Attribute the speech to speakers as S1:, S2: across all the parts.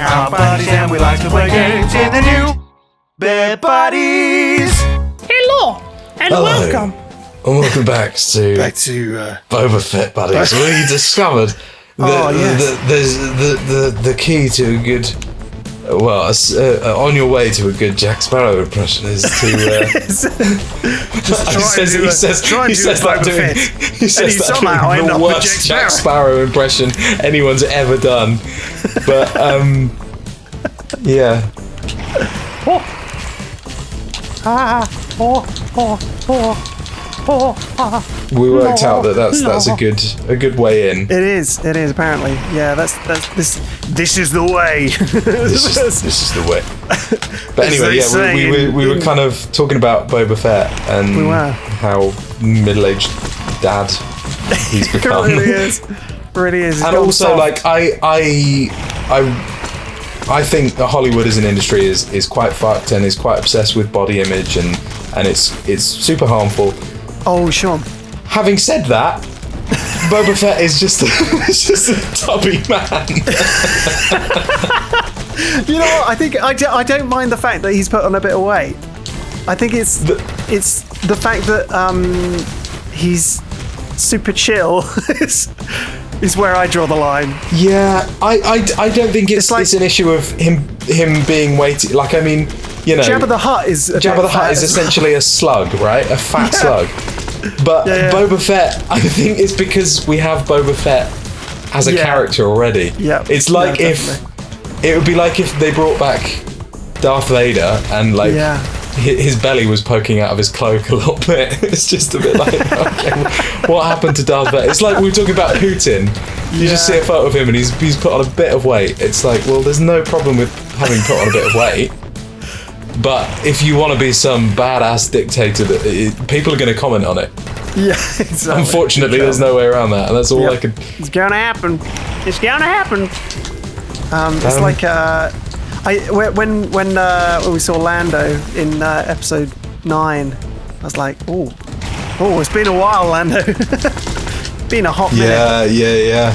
S1: our buddies and we like to play games in the new Bed Buddies.
S2: Hello and welcome.
S3: And welcome back to Boba Fett Buddies. We discovered that the key to a good, on your way to a good Jack Sparrow impression is to. He says the worst Jack Sparrow impression anyone's ever done. But yeah. We worked out that that's a good way in.
S1: It is apparently. Yeah, this is the way.
S3: this is the way. But anyway, we were kind of talking about Boba Fett and how middle-aged dad he's become.
S1: really is.
S3: And also, like, I think that Hollywood as an industry is quite fucked and is quite obsessed with body image and it's super harmful.
S1: Oh, sure.
S3: Having said that, Boba Fett is just a tubby man.
S1: You know what? I think I don't mind the fact that he's put on a bit of weight. I think it's the fact that he's super chill is where I draw the line.
S3: Yeah, I don't think it's an issue of him being weighty. Like, I mean, you know,
S1: Jabba the Hutt is
S3: essentially a slug, right? A fat slug. But Boba Fett, I think it's because we have Boba Fett as a character already. Yeah, it's like it would be like if they brought back Darth Vader and like his belly was poking out of his cloak a little bit. It's just a bit like, okay, what happened to Darth Vader? It's like we were talking about Putin. You just see a photo of him and he's put on a bit of weight. It's like, well, there's no problem with having put on a bit of weight. But if you want to be some badass dictator, people are going to comment on it.
S1: Yeah, exactly.
S3: Unfortunately, there's no way around that, and that's all I could.
S1: It's going to happen. It's going to happen. It's like when we saw Lando in episode 9, I was like, oh, it's been a while, Lando. Been a hot minute.
S3: Yeah.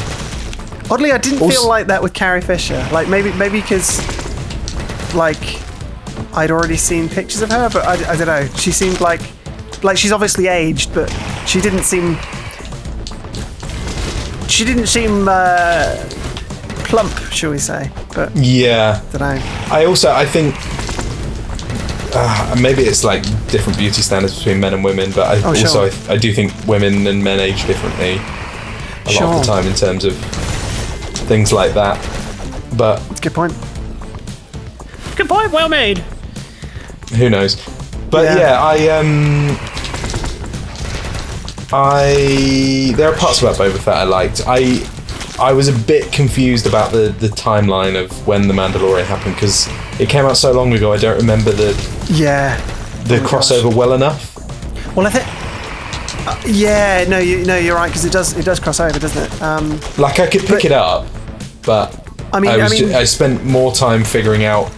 S1: Oddly, I didn't feel like that with Carrie Fisher. Like maybe because like I'd already seen pictures of her, but I don't know. She seemed like she's obviously aged, but she didn't seem plump, shall we say? But
S3: yeah,
S1: I don't know.
S3: I think maybe it's like different beauty standards between men and women, but I do think women and men age differently a lot of the time in terms of things like that. But
S1: that's a good point.
S2: Good point. Well made.
S3: Who knows? But there are parts about Boba Fett I liked. I was a bit confused about the timeline of when The Mandalorian happened because it came out so long ago. I don't remember the crossover well enough.
S1: Well, I think you're right because it does cross over, doesn't it?
S3: Like I could pick it up, but I spent more time figuring out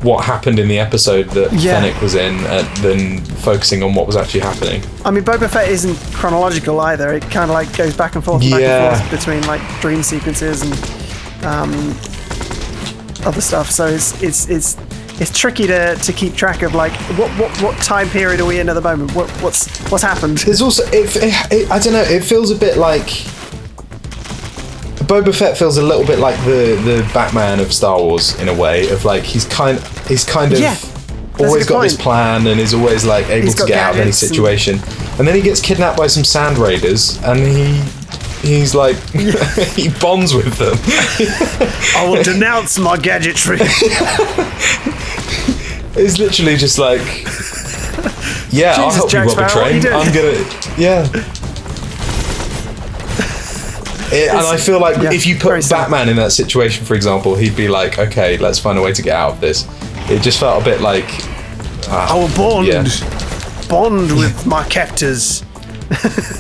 S3: what happened in the episode that Fennec was in than focusing on what was actually happening. I mean,
S1: Boba Fett isn't chronological either. It kind of like goes back and forth between like dream sequences and other stuff. So it's tricky to keep track of like what time period are we in at the moment? What's happened?
S3: There's also I don't know. It feels a bit like Boba Fett feels a little bit like the Batman of Star Wars in a way of like he's kind of always got this plan and is always like able to get out of any situation, and then he gets kidnapped by some sand raiders and he's like he bonds with them.
S1: I will denounce my gadgetry.
S3: It's literally just like, I'll help you rob a train. I'm gonna and I feel like if you put Batman in that situation, for example, he'd be like, okay, let's find a way to get out of this. It just felt a bit like
S1: I will bond with my captors.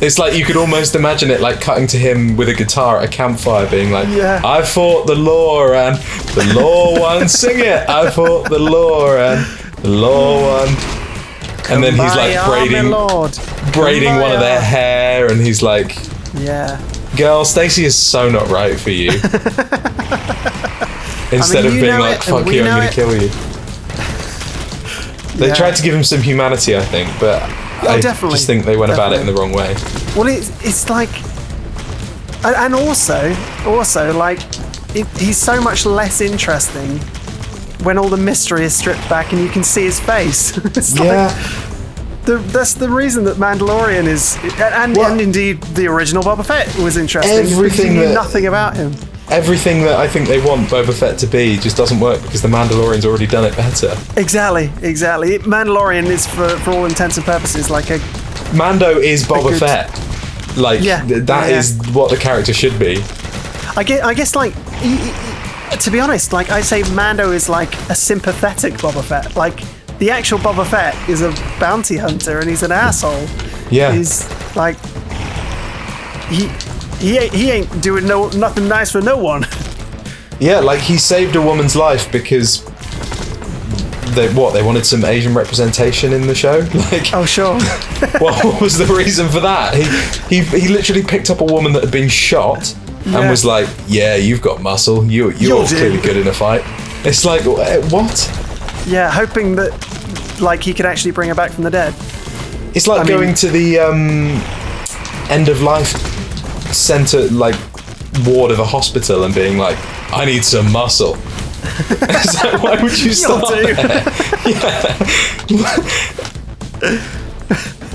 S3: It's like you could almost imagine it like cutting to him with a guitar at a campfire being like, I fought the law and the law won, sing it. I fought the law and the law won. And then he's like braiding one of their hair and he's like, girl, Stacey is so not right for you. Instead of being like, fuck you, I'm going to kill you. They tried to give him some humanity, I think, but I just think they went about it in the wrong way.
S1: Well, it's like... And also, like, he's so much less interesting when all the mystery is stripped back and you can see his face. It's that's the reason that Mandalorian is... And indeed, the original Boba Fett was interesting. Everything you knew nothing about him.
S3: Everything that I think they want Boba Fett to be just doesn't work because the Mandalorian's already done it better. Exactly.
S1: Mandalorian is, for all intents and purposes, like a...
S3: Mando is Boba Fett. Like, that is what the character should be.
S1: I guess like, to be honest, like, I'd say Mando is like a sympathetic Boba Fett. Like, the actual Boba Fett is a bounty hunter and he's an asshole.
S3: Yeah.
S1: He's like... He ain't doing nothing nice for no one.
S3: Yeah, like he saved a woman's life because they wanted some Asian representation in the show. Like,
S1: oh sure.
S3: What was the reason for that? He literally picked up a woman that had been shot and was like, "Yeah, you've got muscle. You're clearly good in a fight." It's like, what? Yeah,
S1: hoping that like he could actually bring her back from the dead.
S3: It's like going to the end of life center, like ward of a hospital, and being like, "I need some muscle." It's like, why would you stop there?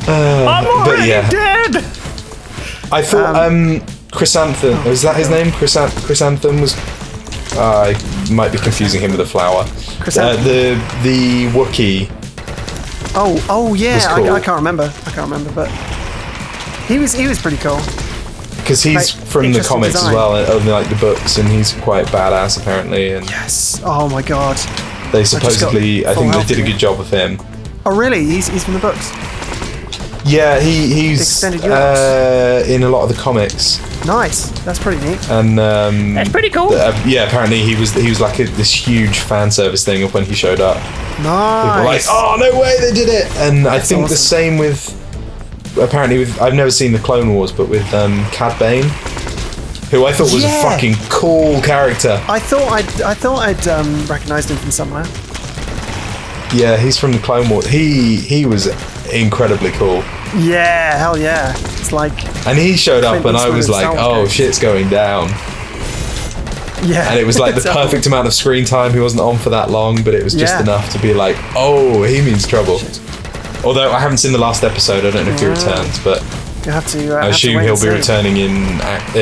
S2: I'm already dead.
S3: I thought Chrysanthemum, was that his name? Chrysanthemum was. I might be confusing him with a flower. The Wookiee.
S1: Oh yeah,
S3: cool.
S1: I can't remember, but he was pretty cool.
S3: Because he's from the comics as well, only like the books, and he's quite badass apparently. And
S1: yes. Oh my god.
S3: They supposedly, I think they did a good job of him.
S1: Oh really? He's from the books.
S3: Yeah, he's in a lot of the comics.
S1: Nice. That's pretty neat.
S3: And
S2: that's pretty cool.
S3: Yeah, apparently he was like this huge fan service thing of when he showed up.
S1: Nice.
S3: People were like, oh no way they did it, and I think the same with. Apparently, I've never seen the Clone Wars, but with Cad Bane, who I thought was a fucking cool character.
S1: I thought I'd recognised him from somewhere.
S3: Yeah, he's from the Clone Wars. He was incredibly cool.
S1: Yeah, hell yeah. It's like.
S3: And he showed up, and I was like, "Oh, shit's going down."
S1: Yeah.
S3: And it was like the perfect amount of screen time. He wasn't on for that long, but it was just enough to be like, "Oh, he means trouble." Shit. Although I haven't seen the last episode, I don't know if he returns, but
S1: you have to.
S3: I assume he'll be returning in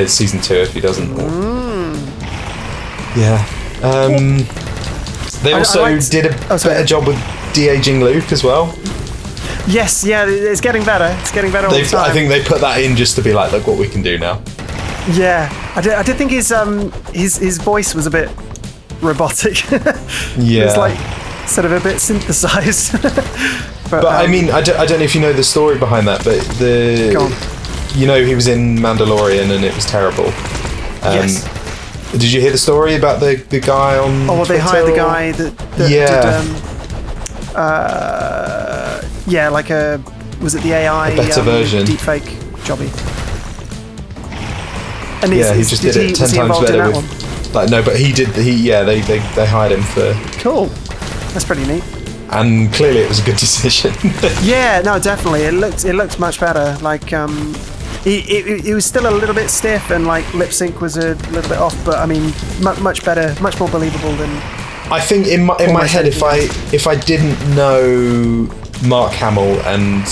S3: season 2 if he doesn't. Yeah. They also did a better job with de-aging Luke as well.
S1: Yes, yeah, it's getting better. It's getting better all the time.
S3: I think they put that in just to be like, look what we can do now.
S1: Yeah, I did think his voice was a bit robotic.
S3: Yeah.
S1: It's like sort of a bit synthesized. But
S3: I mean, I don't know if you know the story behind that, but he was in Mandalorian and it was terrible.
S1: Yes.
S3: Did you hear the story about the guy on?
S1: Oh, well, they hired the guy that did, like was it the AI
S3: better version
S1: deepfake jobby? And
S3: he just did it 10 times better with. Like no, but he did. They hired him for.
S1: Cool. That's pretty neat.
S3: And clearly it was a good decision.
S1: Yeah, no, definitely. It looked much better. Like, he was still a little bit stiff, and like lip sync was a little bit off. But I mean, much better, much more believable than.
S3: I think in my head, if I didn't know Mark Hamill and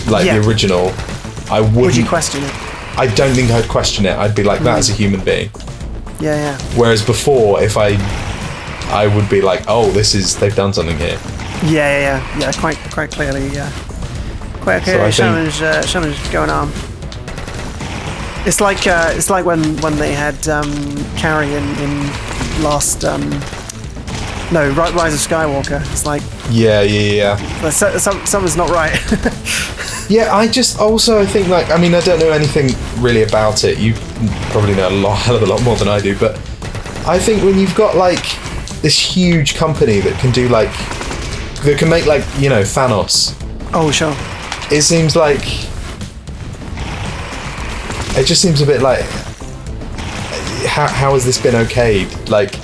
S3: the original, I wouldn't.
S1: Would you question it?
S3: I don't think I'd question it. I'd be like, that's a human being.
S1: Yeah.
S3: Whereas before, if I would be like, oh, they've done something here. Yeah,
S1: quite clearly, quite clearly, something's going on. It's like when they had Carrie in last Rise of Skywalker. It's like something's not right.
S3: Yeah, I think like, I mean, I don't know anything really about it. You probably know a hell of a lot more than I do, but I think when you've got like this huge company that can do like, that can make like, Thanos.
S1: Oh, sure.
S3: It seems like, it just seems a bit like, how has this been okayed? Like,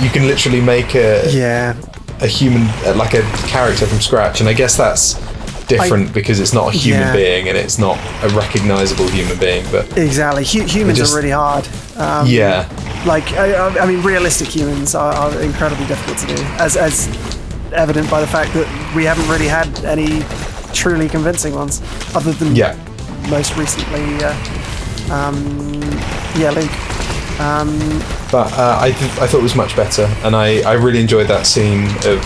S3: You can literally make a human, like a character from scratch, and I guess that's different because it's not a human being and it's not a recognizable human being. But
S1: exactly, humans are really hard. Like I mean, realistic humans are incredibly difficult to do, as evident by the fact that we haven't really had any truly convincing ones, other than most recently, Luke.
S3: But I thought it was much better, and I really enjoyed that scene of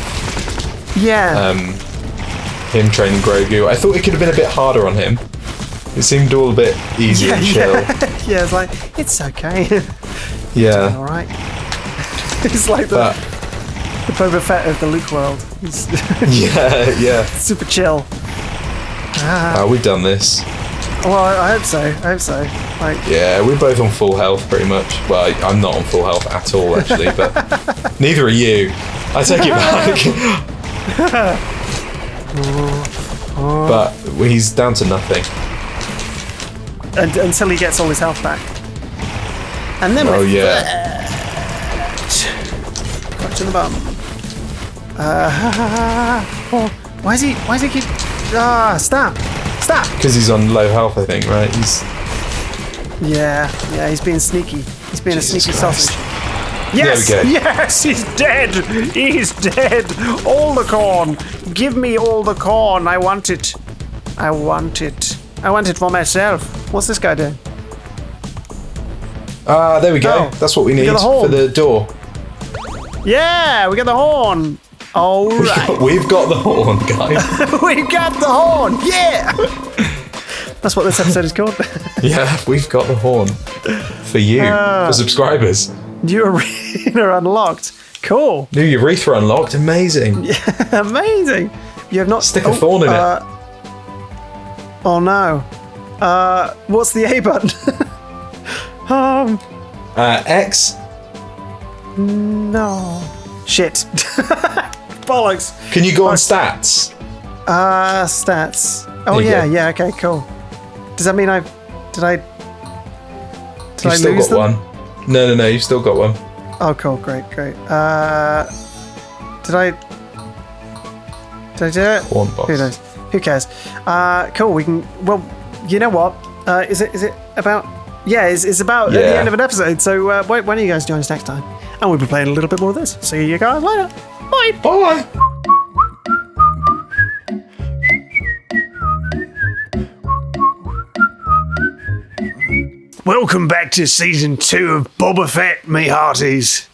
S3: him training Grogu. I thought it could have been a bit harder on him. It seemed all a bit easy and chill.
S1: Yeah, it's like, it's okay.
S3: Yeah.
S1: All right. It's like the Boba Fett of the Luke world. He's super chill.
S3: We've done this.
S1: Well, I hope so. Like,
S3: yeah, we're both on full health, pretty much. Well, I'm not on full health at all, actually, but neither are you. I take it back. But he's down to nothing.
S1: Until he gets all his health back. And then Clutch in the bum. Why is he keep... Stop!
S3: Because he's on low health, I think, right?
S1: He's being sneaky. He's being a sneaky sausage.
S2: Yes! Yes! He's dead! He's dead! All the corn! Give me all the corn! I want it! I want it for myself.
S1: What's this guy doing?
S3: There we go. That's what we need for the door.
S1: Yeah, we got the horn. All right.
S3: We've got the horn, guys.
S1: We've got the horn. Yeah. That's what this episode is called.
S3: Yeah, we've got the horn for you, for subscribers.
S1: New arena unlocked. Cool.
S3: New urethra unlocked. Amazing.
S1: Yeah, amazing. You have not
S3: stick a thorn in it.
S1: Oh no. What's the A button?
S3: X.
S1: No. Shit. Bollocks.
S3: Can you go on stats?
S1: Stats. Oh yeah. Okay, cool. Does that mean Did I
S3: still
S1: lose
S3: got
S1: them?
S3: one. No, you've still got one.
S1: Oh, cool, great. Did I do it?
S3: Horn boss.
S1: Who knows? Who cares? Cool. We can. Well, you know what? Is it about? Yeah, it's about at the end of an episode. So why don't you guys join us next time? And we'll be playing a little bit more of this. See you guys later. Bye.
S3: Bye.
S2: Welcome back to season 2 of Boba Fett, me hearties.